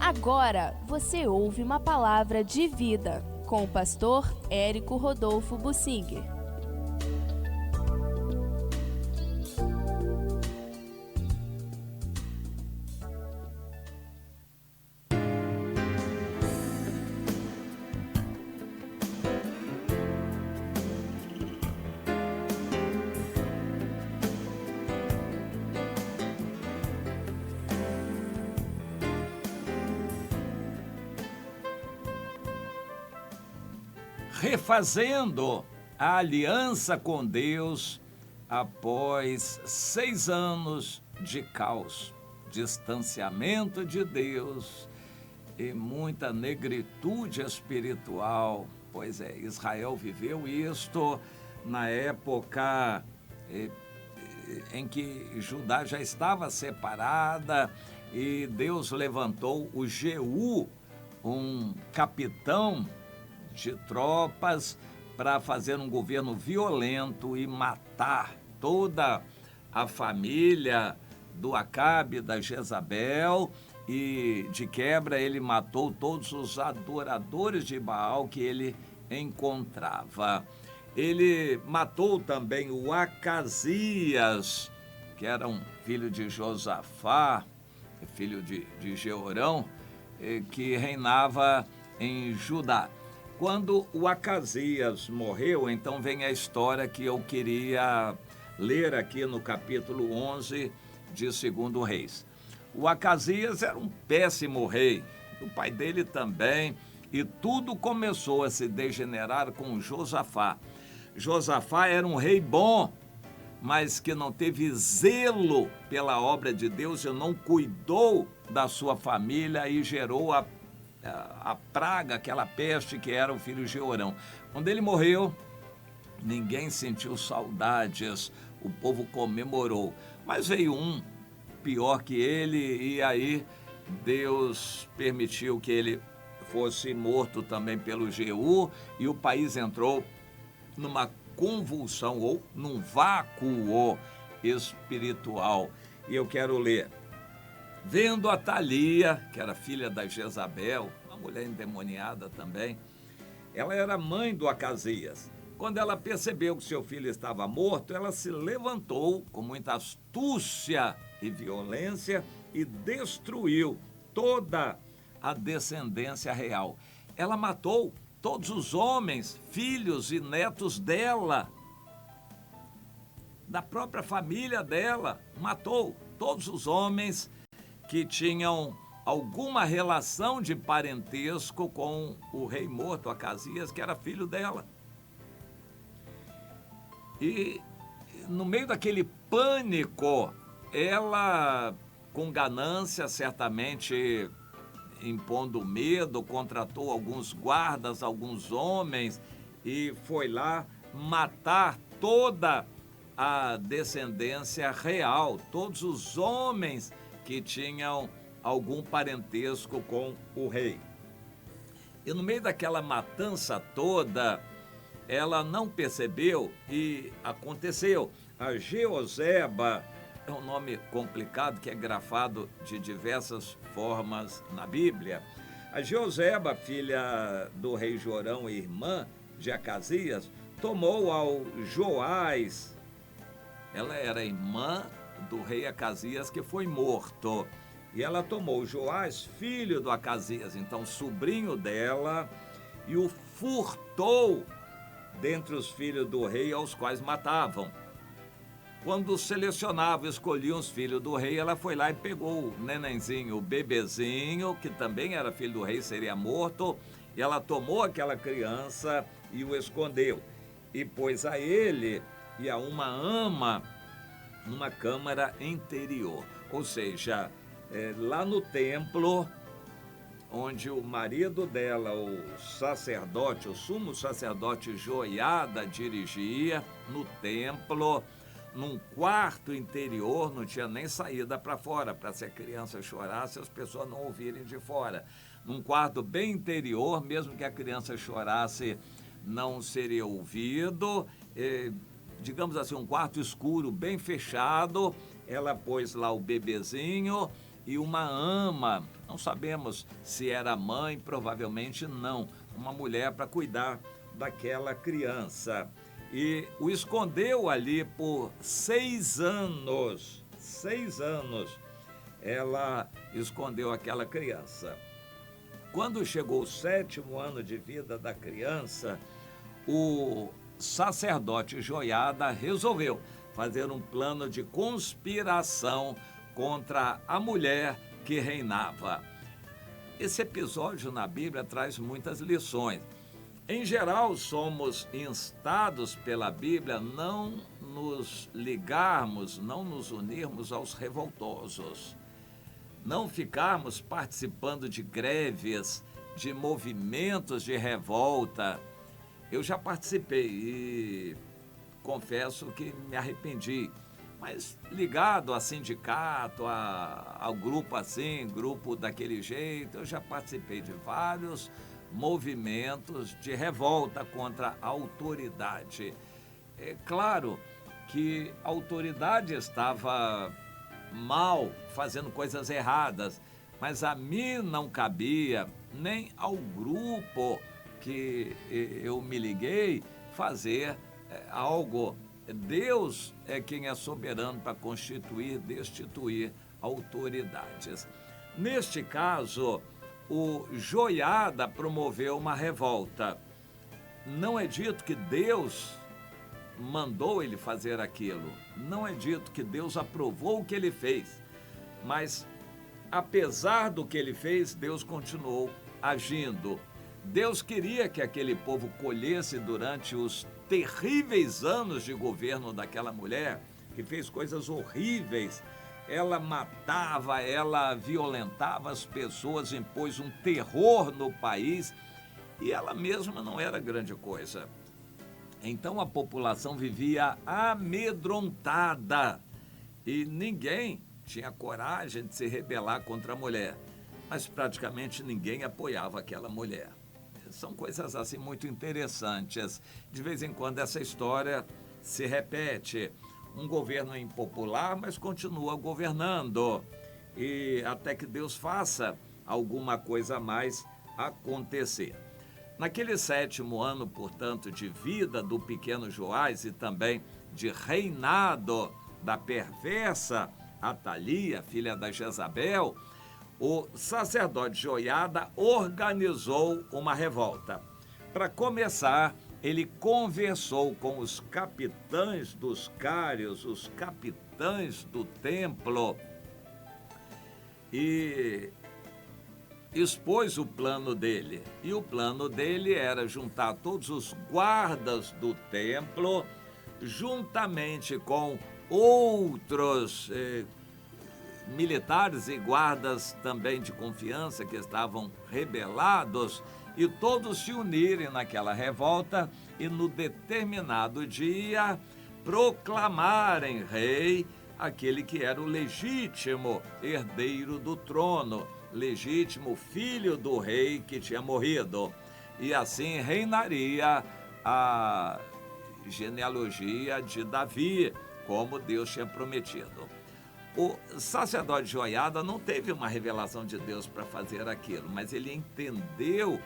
Agora você ouve uma palavra de vida com o pastor Érico Rodolfo Bussinger. Refazendo a aliança com Deus após 6 anos de caos, distanciamento de Deus e muita negritude espiritual. Pois é, Israel viveu isto na época em que Judá já estava separada e Deus levantou o Jeú, um capitão de tropas, para fazer um governo violento e matar toda a família do Acabe, da Jezabel, e de quebra ele matou todos os adoradores de Baal que ele encontrava. Ele matou também o Acasias, que era um filho de Josafá, filho de Jeorão, que reinava em Judá. Quando o Acasias morreu, então vem a história que eu queria ler aqui no capítulo 11 de 2 Reis. O Acasias era um péssimo rei, o pai dele também, e tudo começou a se degenerar com Josafá. Josafá era um rei bom, mas que não teve zelo pela obra de Deus e não cuidou da sua família e gerou a praga, aquela peste que era o filho Jeorão. Quando ele morreu, ninguém sentiu saudades, o povo comemorou. Mas veio um pior que ele e aí Deus permitiu que ele fosse morto também pelo Jeú e o país entrou numa convulsão ou num vácuo espiritual. E eu quero ler. Vendo Atalia, que era filha da Jezabel, uma mulher endemoniada também, ela era mãe do Acasias. Quando ela percebeu que seu filho estava morto, ela se levantou com muita astúcia e violência e destruiu toda a descendência real. Ela matou todos os homens, filhos e netos dela, da própria família dela, matou todos os homens que tinham alguma relação de parentesco com o rei morto, Acasias, que era filho dela. E no meio daquele pânico, ela, com ganância, certamente impondo medo, contratou alguns guardas, alguns homens, e foi lá matar toda a descendência real, todos os homens que tinham algum parentesco com o rei. E no meio daquela matança toda, ela não percebeu e aconteceu. A Jeoseba é um nome complicado que é grafado de diversas formas na Bíblia. A Jeoseba, filha do rei Jorão e irmã de Acasias, tomou ao Joás. Ela era irmã do rei Acasias, que foi morto. E ela tomou Joás, filho do Acasias, então sobrinho dela, e o furtou dentre os filhos do rei, aos quais matavam. Quando selecionava, escolhiam os filhos do rei, ela foi lá e pegou o nenenzinho, o bebezinho, que também era filho do rei, seria morto, e ela tomou aquela criança e o escondeu. E pôs a ele e a uma ama numa câmara interior, ou seja, lá no templo, onde o marido dela, o sacerdote, o sumo sacerdote Joiada, dirigia, no templo, num quarto interior, não tinha nem saída para fora, para se a criança chorasse, as pessoas não ouvirem de fora. Num quarto bem interior, mesmo que a criança chorasse, não seria ouvido, digamos assim, um quarto escuro, bem fechado. Ela pôs lá o bebezinho e uma ama, não sabemos se era mãe, provavelmente não, uma mulher para cuidar daquela criança. E o escondeu ali por 6 anos. 6 anos ela escondeu aquela criança. Quando chegou o 7º ano de vida da criança, o sacerdote Joiada resolveu fazer um plano de conspiração contra a mulher que reinava. Esse episódio na Bíblia traz muitas lições. Em geral, somos instados pela Bíblia não nos ligarmos, não nos unirmos aos revoltosos, não ficarmos participando de greves, de movimentos de revolta. Eu já participei e confesso que me arrependi, mas ligado a sindicato, ao grupo assim, grupo daquele jeito, eu já participei de vários movimentos de revolta contra a autoridade. É claro que a autoridade estava mal, fazendo coisas erradas, mas a mim não cabia, nem ao grupo que eu me liguei, fazer algo. Deus é quem é soberano para constituir, destituir autoridades. Neste caso, o Joiada promoveu uma revolta. Não é dito que Deus mandou ele fazer aquilo. Não é dito que Deus aprovou o que ele fez. Mas, apesar do que ele fez, Deus continuou agindo. Deus queria que aquele povo colhesse durante os terríveis anos de governo daquela mulher, que fez coisas horríveis. Ela matava, ela violentava as pessoas, impôs um terror no país e ela mesma não era grande coisa. Então a população vivia amedrontada e ninguém tinha coragem de se rebelar contra a mulher, mas praticamente ninguém apoiava aquela mulher. São coisas assim muito interessantes. De vez em quando essa história se repete. Um governo impopular, mas continua governando. E até que Deus faça alguma coisa a mais acontecer. Naquele 7º ano, portanto, de vida do pequeno Joás e também de reinado da perversa Atalia, filha da Jezabel, o sacerdote Joiada organizou uma revolta. Para começar, ele conversou com os capitães dos cários, os capitães do templo, e expôs o plano dele. E o plano dele era juntar todos os guardas do templo, juntamente com outros militares e guardas também de confiança que estavam rebelados, e todos se unirem naquela revolta e no determinado dia proclamarem rei aquele que era o legítimo herdeiro do trono, legítimo filho do rei que tinha morrido. E assim reinaria a genealogia de Davi, como Deus tinha prometido. O sacerdote Joiada não teve uma revelação de Deus para fazer aquilo, mas ele entendeu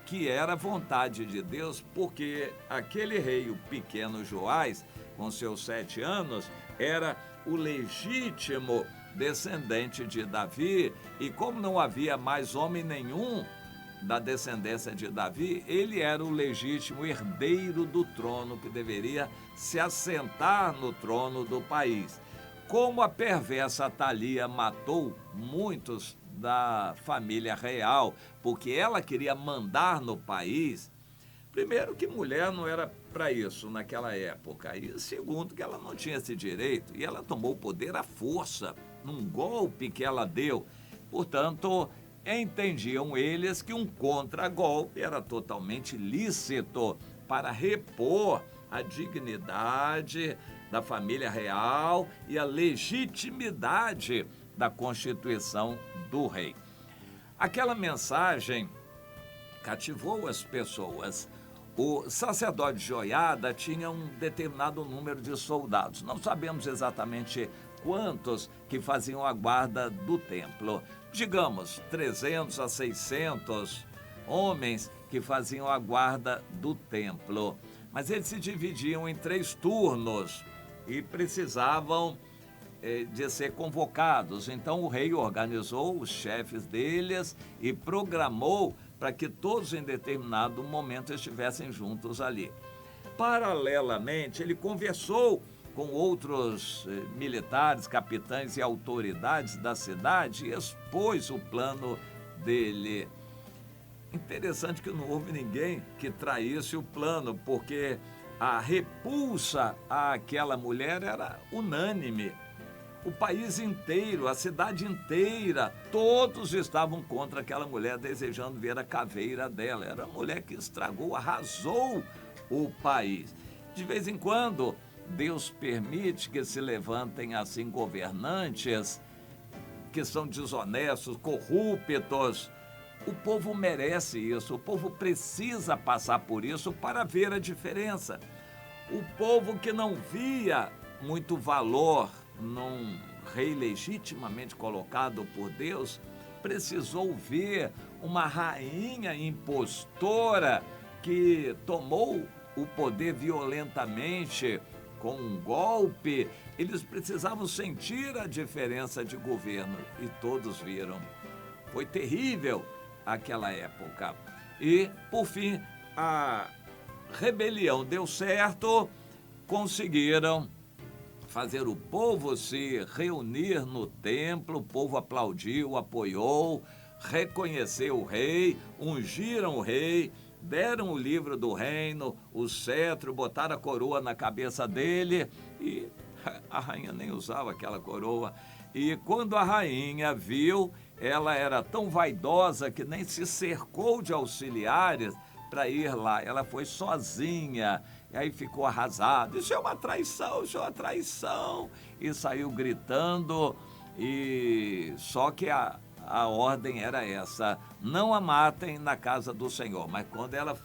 que era vontade de Deus, porque aquele rei, o pequeno Joás, com seus 7 anos, era o legítimo descendente de Davi, e como não havia mais homem nenhum da descendência de Davi, ele era o legítimo herdeiro do trono que deveria se assentar no trono do país. Como a perversa Atalia matou muitos da família real, porque ela queria mandar no país, primeiro que mulher não era para isso naquela época, e segundo que ela não tinha esse direito, e ela tomou o poder à força, num golpe que ela deu. Portanto, entendiam eles que um contragolpe era totalmente lícito para repor a dignidade da família real e a legitimidade da constituição do rei. Aquela mensagem cativou as pessoas. O sacerdote Joiada tinha um determinado número de soldados. Não sabemos exatamente quantos que faziam a guarda do templo. Digamos, 300 a 600 homens que faziam a guarda do templo. Mas eles se dividiam em 3 turnos e precisavam de ser convocados. Então o rei organizou os chefes deles e programou para que todos em determinado momento estivessem juntos ali. Paralelamente, ele conversou com outros militares, capitães e autoridades da cidade e expôs o plano dele. Interessante que não houve ninguém que traísse o plano, porque a repulsa àquela mulher era unânime. O país inteiro, a cidade inteira, todos estavam contra aquela mulher, desejando ver a caveira dela. Era a mulher que estragou, arrasou o país. De vez em quando, Deus permite que se levantem assim governantes que são desonestos, corruptos. O povo merece isso, o povo precisa passar por isso para ver a diferença. O povo que não via muito valor num rei legitimamente colocado por Deus, precisou ver uma rainha impostora que tomou o poder violentamente com um golpe. Eles precisavam sentir a diferença de governo e todos viram. Foi terrível aquela época. E, por fim, a rebelião deu certo, conseguiram fazer o povo se reunir no templo, o povo aplaudiu, apoiou, reconheceu o rei, ungiram o rei, deram o livro do reino, o cetro, botaram a coroa na cabeça dele e a rainha nem usava aquela coroa. E quando a rainha viu, ela era tão vaidosa que nem se cercou de auxiliares para ir lá. Ela foi sozinha. E aí ficou arrasada. Isso é uma traição, isso é uma traição. E saiu gritando. E só que a ordem era essa: não a matem na casa do Senhor. Mas quando ela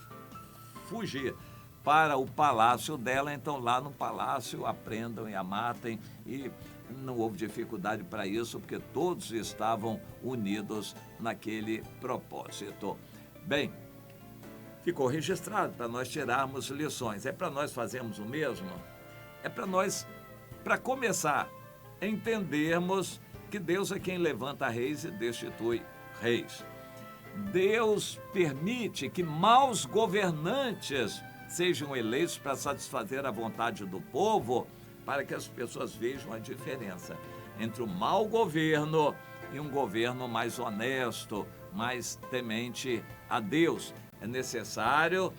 fugir para o palácio dela, então lá no palácio a prendam e a matem. E não houve dificuldade para isso, porque todos estavam unidos naquele propósito. Bem, ficou registrado para nós tirarmos lições. É para nós fazermos o mesmo? É para nós, para começar, entendermos que Deus é quem levanta reis e destitui reis. Deus permite que maus governantes sejam eleitos para satisfazer a vontade do povo, para que as pessoas vejam a diferença entre o mau governo e um governo mais honesto, mais temente a Deus. É necessário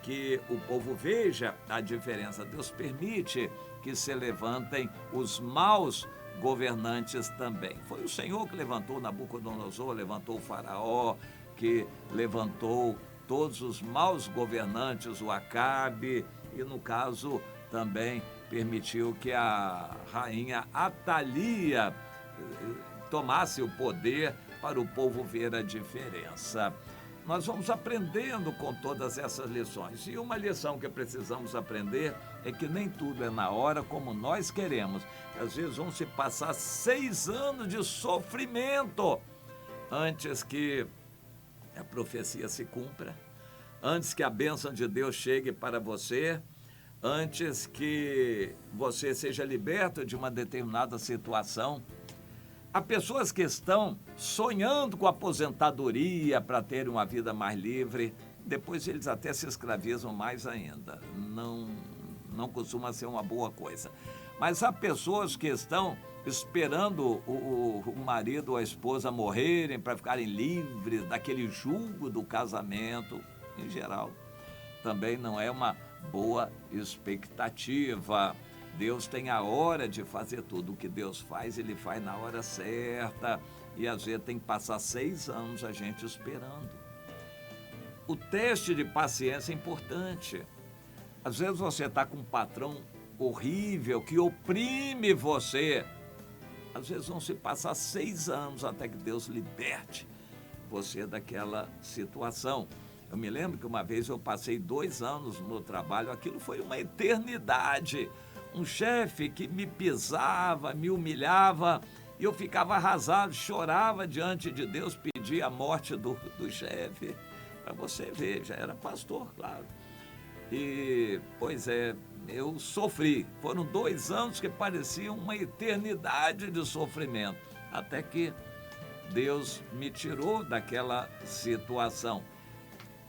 que o povo veja a diferença. Deus permite que se levantem os maus governantes também. Foi o Senhor que levantou Nabucodonosor, levantou o faraó, que levantou todos os maus governantes, o Acabe, e no caso também permitiu que a rainha Atalia tomasse o poder para o povo ver a diferença. Nós vamos aprendendo com todas essas lições. E uma lição que precisamos aprender é que nem tudo é na hora como nós queremos. Às vezes vão se passar 6 anos de sofrimento antes que a profecia se cumpra, antes que a bênção de Deus chegue para você, antes que você seja liberto de uma determinada situação. Há pessoas que estão sonhando com aposentadoria para terem uma vida mais livre, depois eles até se escravizam mais ainda. Não costuma ser uma boa coisa. Mas há pessoas que estão esperando o marido ou a esposa morrerem para ficarem livres daquele jugo do casamento. Em geral, também não é uma boa expectativa. Deus tem a hora de fazer tudo. O que Deus faz, Ele faz na hora certa. E às vezes tem que passar 6 anos a gente esperando. O teste de paciência é importante. Às vezes você está com um patrão horrível que oprime você. Às vezes vão se passar 6 anos até que Deus liberte você daquela situação. Eu me lembro que uma vez eu passei 2 anos no trabalho, aquilo foi uma eternidade. um chefe que me pisava, me humilhava, e eu ficava arrasado, chorava diante de Deus, pedia a morte do chefe. Para você ver, já era pastor, claro. E, pois é, eu sofri. Foram 2 anos que pareciam uma eternidade de sofrimento, até que Deus me tirou daquela situação.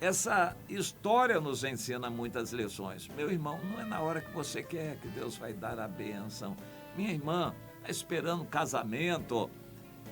Essa história nos ensina muitas lições. Meu irmão, não é na hora que você quer que Deus vai dar a bênção. Minha irmã, está esperando casamento,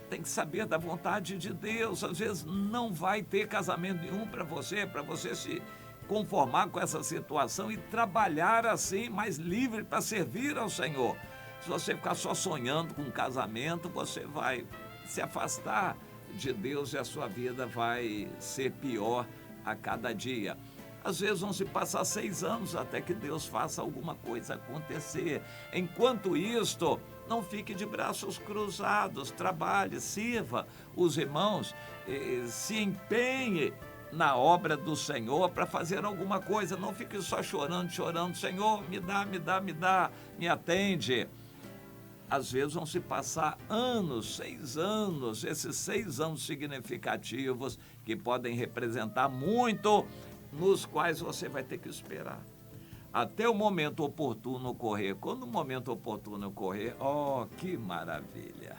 tem que saber da vontade de Deus. Às vezes não vai ter casamento nenhum para você se conformar com essa situação e trabalhar assim, mais livre para servir ao Senhor. Se você ficar só sonhando com um casamento, você vai se afastar de Deus e a sua vida vai ser pior a cada dia. Às vezes vão se passar 6 anos até que Deus faça alguma coisa acontecer. Enquanto isto, não fique de braços cruzados, trabalhe, sirva os irmãos, se empenhe na obra do Senhor para fazer alguma coisa. Não fique só chorando, Senhor, me dá, me atende. Às vezes vão se passar anos, 6 anos, esses 6 anos significativos que podem representar muito, nos quais você vai ter que esperar até o momento oportuno ocorrer. Quando o momento oportuno ocorrer, oh, que maravilha!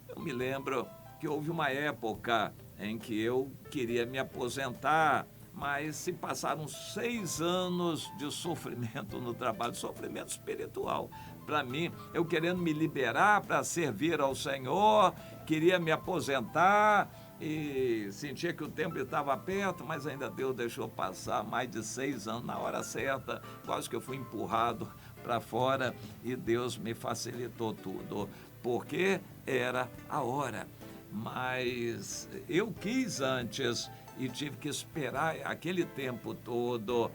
Eu me lembro que houve uma época em que eu queria me aposentar, mas se passaram 6 anos de sofrimento no trabalho, sofrimento espiritual. Para mim, eu querendo me liberar para servir ao Senhor, queria me aposentar e sentia que o tempo estava perto, mas ainda Deus deixou passar mais de 6 anos na hora certa. Quase que eu fui empurrado para fora e Deus me facilitou tudo, porque era a hora. Mas eu quis antes e tive que esperar aquele tempo todo.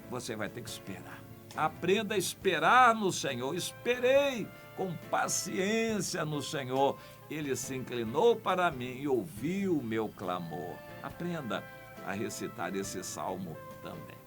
Você vai ter que esperar. Aprenda a esperar no Senhor. Esperei com paciência no Senhor. Ele se inclinou para mim e ouviu o meu clamor. Aprenda a recitar esse salmo também.